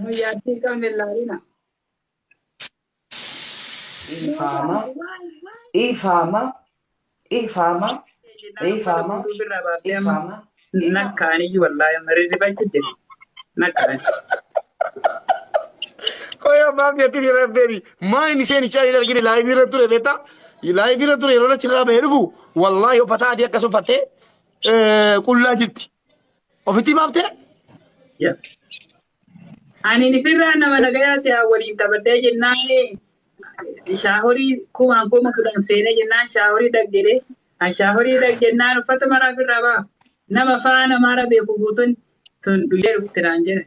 Yatti kan nell'arena. Ifama, ifama, ifama, ifama, ifama, ifama. Nakkaani wallahi marirri bakkee nakkaani. Koya maaf yetti bira bebi. Main isen ichari lagi ni live bira ture beta. Live bira ture rola chira berufu. Wallahi opata dia kaso fate. Kulla jitti. Ofiti maafte? Yeah. Ani ni firra nama nagaya se waliin taphadhee jennaan shaahorii kumaan kuma kudhan seenee jennaan shaahorii dhagdee shaahorii dhaggennaan uffata maraa firraa ba'a. Nama faana mara beeku guutuun tun duyyee dhufte naan jedhe.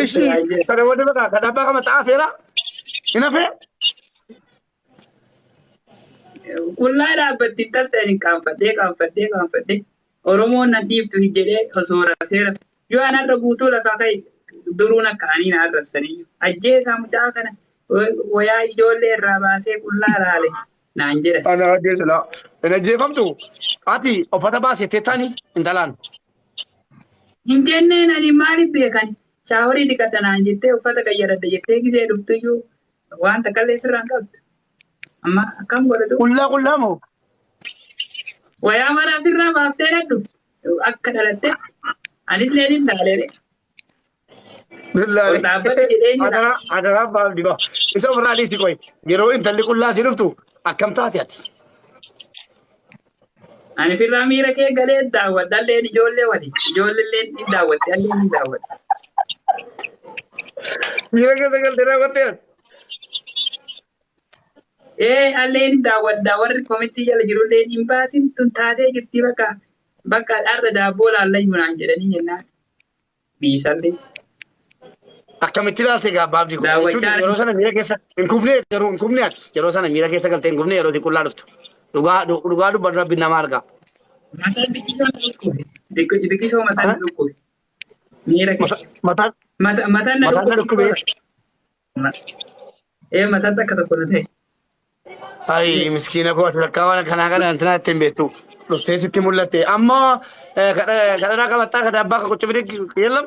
Ishi sada wadi baka kadaba kama taafera. Ina fe? Kullaa dhaabbatti tartanii qaanfadhee. Oromoon na dhiiftu jedhee osoo rafeera. Yoo anarra guutuu lafaa ka'e duruun akkaanii na arrabsanii. Ajjeesaa mucaa kana wayaa ijoollee irraa baasee qullaa laale naan jedha. Ana ajjeesa la. Ina jeefamtu. Ati uffata baasee teettanii intalaan. Hin jenneen ani maaliif beekani? Shaahorii dhiqadha naan jettee uffata qayyaradha jettee gisee dhuftuyyuu wanta kallee sirraan qabdu. Amma akkam godhatu? Qullaa moo? Wayaa maraa firraa baaftee dhadhu akka dhalatte anillee ni ilaaleere. Billahi. Dhaabbata jedhee ni ilaale. Adara baaf diba. Isa ofirraa dhiisti qoy. Yeroo intalli qullaa si dhuftu akkam taate ati? Ani firraa miira kee galee daawwadha alleen ijoollee wali. Ijoolleen ni daawwatte alleen ni daawwatte. Miira keessa galtee daawwattee? Alleen daawwadha warri komitii jala jirullee hin baasin tun taatee jirti bakka dharra daabboo laallayyuu naan jedhanii jennaan. Biisallee. Akkamitti ilaalte egaa baabdi kun jechuun yeroo sana miira keessa hin kufne garuu hin kufne ati yeroo sana miira keessa galtee hin kufne yeroo qullaa dhuftu dhugaa dubban rabbi nama argaa. Mataan biqiltuu mataan dhukkube. Miira keessa. Mataan na dhukkube. Mataan akka tokko na ta'e. Ay miskiina koo ati rakkaa waan kanaa kana antinaa ittiin beektu dhuftee sitti mul'atte amma kadhadhaa qabattaa kada abbaa ka qocha bidee yeellam.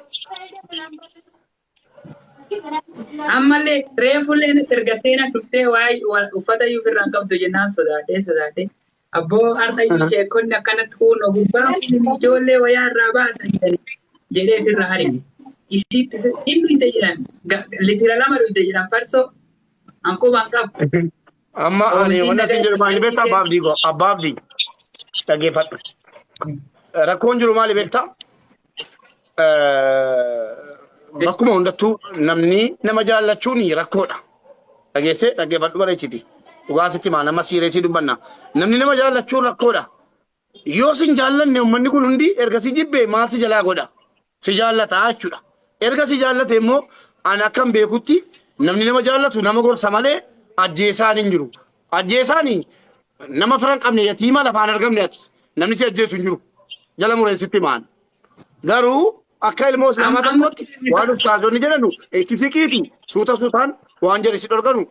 Ammallee reefullee natti ergattee na dhuftee waa'ee uffata iyyuu firraan qabdu jennaan sodaatee. Abboo har'a iyyuu sheekonni akkanatti kuunoo gubbaa ijoollee wayaa irraa baasan jedhee firraa arge. Isitti inni dhuyte jedhan litira 2 dhuyte jedhan farsoo hanqubaan qabu. Amma ani wanna sin jiru maali beektaa abbaabdii go abbaabdii dhaggeeffadhu. Rakkoon jiru maali beektaa? Bakkuma hundattuu namni nama jaallachuun rakkoodha. Dhageessee dhaggeeffadhu bareechiti. Dhugaatitti maa nama siireesii dubbanna. Namni nama jaallachuun rakkoodha. Yoo sin jaallanne uummanni kun hundi erga si jibbee maal si jalaa godha? Si jaallataa jechuudha. Erga si jaallate immoo ani akkan beekutti namni nama jaallatu nama gorsa malee ajjeesaan hin jiru. Ajjeesaan nama firan qabne yatiima lafaan argamne ati. Namni si ajjeesu hin jiru. Jala mureessitti maan. Garuu akka ilmoo islaamaa tokkotti waan ustaazonni jedhanu itti siqiiti suutaan waan jedhe si dhorganu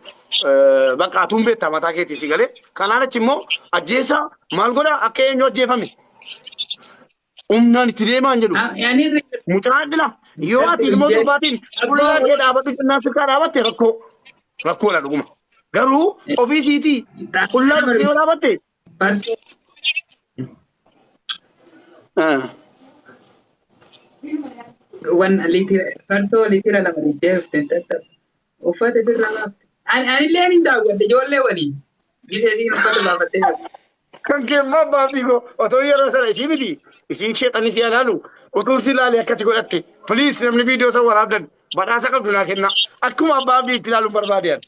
bakka atuun beektaa mataa keetii si galee. Kanaan achi immoo ajjeesaa maal godhaa akka eenyu ajjeefame. Humnaan itti deemaan jedhu. Mucaan dhila yoo ati ilmoo durbaatiin qullaa kee dhaabadhu jennaan sirkaa dhaabatte rakkoodha dhuguma. Garuu ofiisiitii qullaa dhuftee yoo dhaabatte. Farsoo litira 2 dhiittee dhuftee tattaaffe. Uffata firraa baafte. Anillee ni daawwadde ijoollee waliin. Giseesiin uffata baafattee jirti. Kan keemmaa baafii koo otoo yeroo sana isii miti isiin sheexanii si ilaalu utuun si ilaalee akkatti godhatte piliis namni viidiyoo san waraabdan badhaasa qabdu naa kenna akkuma abbaa abdii itti ilaaluun barbaadean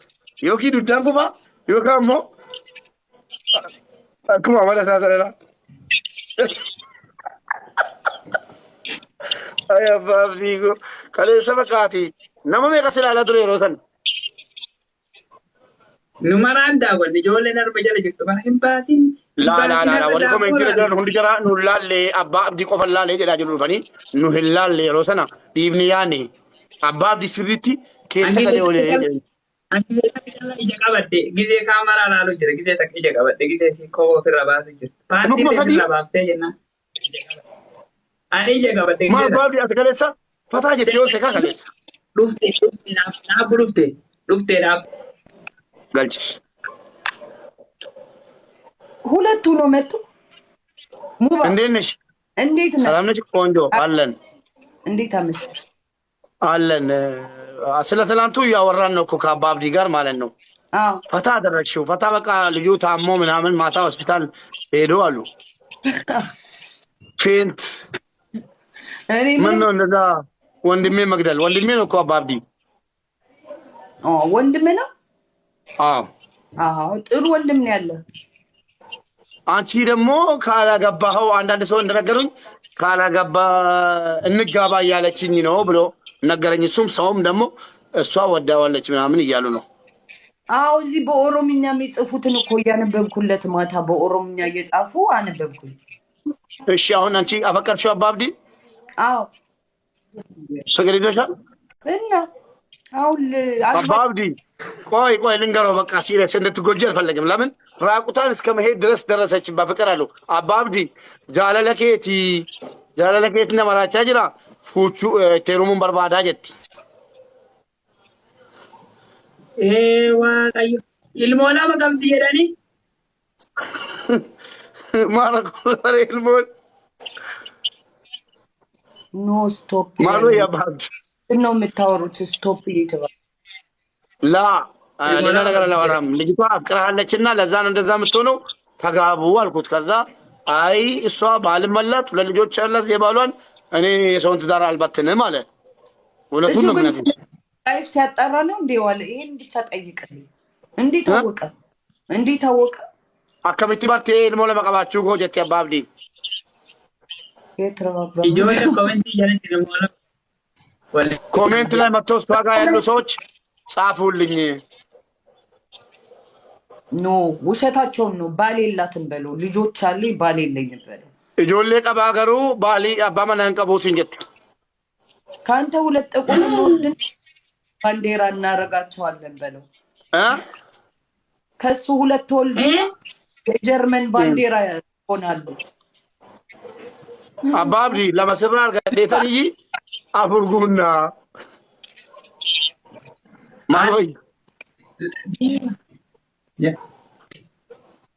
yookiin duddaan kufaa yookaan immoo akkuma amala isaa sanadha. Ay abbaa abdii koo kaleessa fakkaati nama meeqa si ilaalaa ture yeroo sana. Numaraan daawwanne ijoolleen arba jala jirtu mana hin baasin. La warri komeentiira jiran hundi jara nu laallee abbaa abdii qofa laallee jedhaa jiru dhufanii nu hin laalle yeroo sana dhiifni yaanne abbaa abdii sirriitti keessa galee olee. Ija qabadde gizee kaamaraa laaluu jira gizee takka ija qabadde gizee si koo ofirra baasu jira. Paartii ofirra baaftee jennaan. أنا جا قبل ما تنجد بابدي أتكلم فتاة جتيون سكا كليس رفته ناب رفته ناب قالش ሁለቱ ነው መጡ ሙባ عندنش እንዴት ነህ سلام نجي ቆንጆ አለን እንዴት አመሽ አለን ስለ ትላንቱ እያወራን ነው እኮ ከአባብዲ ጋር ማለት ነው አዎ ፈታ አደረግሽው ፈታ በቃ ልጁ ታሞ ምናምን ማታ ሆስፒታል ሄዶ አሉ ፌንት እኔ ምን ነው እንደዛ ወንድሜ መግደል ወንድሜ ነው እኮ አባብዲ ወንድም ነው አዎ አዎ ጥሩ ወንድም ነው ያለ አንቺ ደግሞ ካላገባኸው አንዳንድ ሰው እንደነገሩኝ ካላገባ እንጋባ እያለችኝ ነው ብሎ ነገረኝ እሱም ሰውም ደግሞ እሷ ወዳዋለች ምናምን እያሉ ነው አዎ እዚህ በኦሮምኛ የሚጽፉትን እኮ ያነበብኩለት ማታ በኦሮምኛ እየጻፉ አነበብኩኝ እሺ አሁን አንቺ አፈቀርሽው አባብዲ አዎ ፍቅር ይዞሻል እና አሁን አባብዲ ቆይ ልንገረው በቃ ሲሪየስ እንድትጎጂ አልፈለግም ለምን ራቁታን እስከ መሄድ ድረስ ደረሰች በፍቅር አሉ አባብዲ ጃለለኬቲ ነመራቻ ጅራ ፉቹ ቴሩሙን በርባዳ ጀቲ ዋቀዩ ilmoona makamti jedhani maara kolare ilmoon ኖ ስቶፕ ማሉ ያባብዲ ነው የምታወሩት ስቶፕ እየተባለ ላ ሌላ ነገር አላወራም ልጅቷ አፍቅራለችና ለዛ ነው እንደዛ የምትሆነው ተጋቡ አልኩት ከዛ አይ እሷ ባልመላት ለልጆች ያላት የባሏን እኔ የሰውን ትዳር አልበትንም አለ ወለቱን ነው ማለት ላይፍ ሲያጣራ ነው እንዴ ዋለ ይሄን ብቻ ጠይቀኝ እንዴት ታወቀ አከሚቲ ባርቴ ልሞ ለመቀባችሁ ጎጀት ያባብዲ የትራባ ይጆለ ኮሜንት ያለች ልሞላ ወለ ኮሜንት ላይ መጥቶ እሷ ጋር ያሉ ሰዎች ጻፉልኝ ኖ ውሸታቸውን ነው ባል የላትም በለው ልጆች አሉ ባል የለኝም በለው እጆሌ ቀባገሩ ባሊ አባማናን ቀቦ ሲንጀት ካንተ ሁለት ጥቁር ነው ባንዲራ እናረጋቸዋለን በለው ከሱ ሁለት ወልድ የጀርመን ባንዲራ ሆናሉ አባብዲ ለመስራር ገዴታኒ አፍርጉና ማሎይ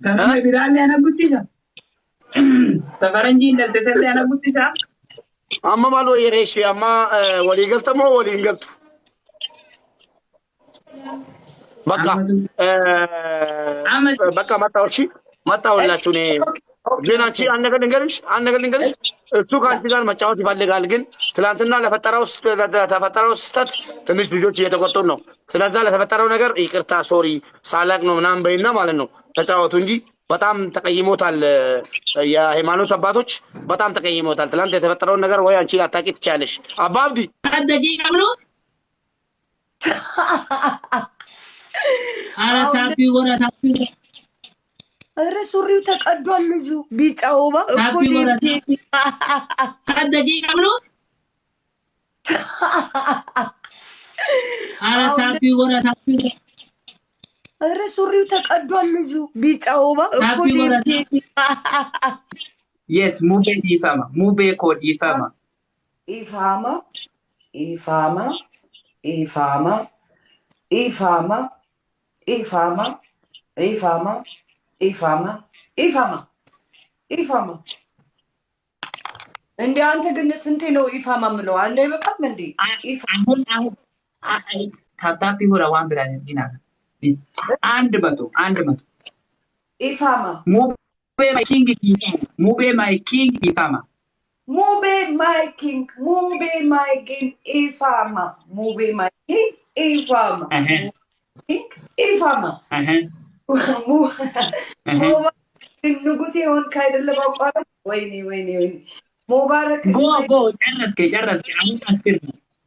Karena viral yana guttisa. Tafaranji indal tesel yana guttisa. Amma malo yereshi amma wali galtamo wali ingaltu. Baka mata ወላችሁ ኔ ግን አንቺ አንድ ነገር ልንገርሽ እሱ ከአንቺ ጋር መጫወት ይፈልጋል ግን ትላንትና ለፈጠረው ስህተት ትንሽ ልጆች እየተቆጡ ነው ስለዛ ለተፈጠረው ነገር ይቅርታ ሶሪ ሳላቅ ነው ምናምን በይና ማለት ነው ተጫወቱ እንጂ በጣም ተቀይሞታል የሃይማኖት አባቶች በጣም ተቀይሞታል ትላንት የተፈጠረውን ነገር ወይ አንቺ አታቂ ትቻለሽ አባብዲ ደቂቃ ብሎ ታፒ ወራ ታፒ ኧረ ሱሪው ተቀዷል ልጁ ቢጫውባ እኮ ደቂቃ ብሎ ታፒ ወራ ታፒ ኧረ ሱሪው ተቀዷል ልጁ ቢጫውባ እኮ yes mube ifama mube code ifama እንዴ አንተ ግን ስንቴ ነው ኢፋማ ምለው አንዴ በቃም እንዴ አሁን ታታፒ ሆራ ዋን ብራኝ ዲና አንድ መቶ ኢፋማ ሙቤ ማይ ኪንግ ኢፋማ ንጉሴ ሆንክ አይደለም አቋረጥ ወይኔ ሙባረክ ጎ ጨረስከ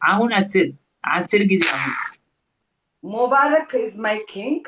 አሁን 10 ጊዜ አሁን ሙባረክ is my king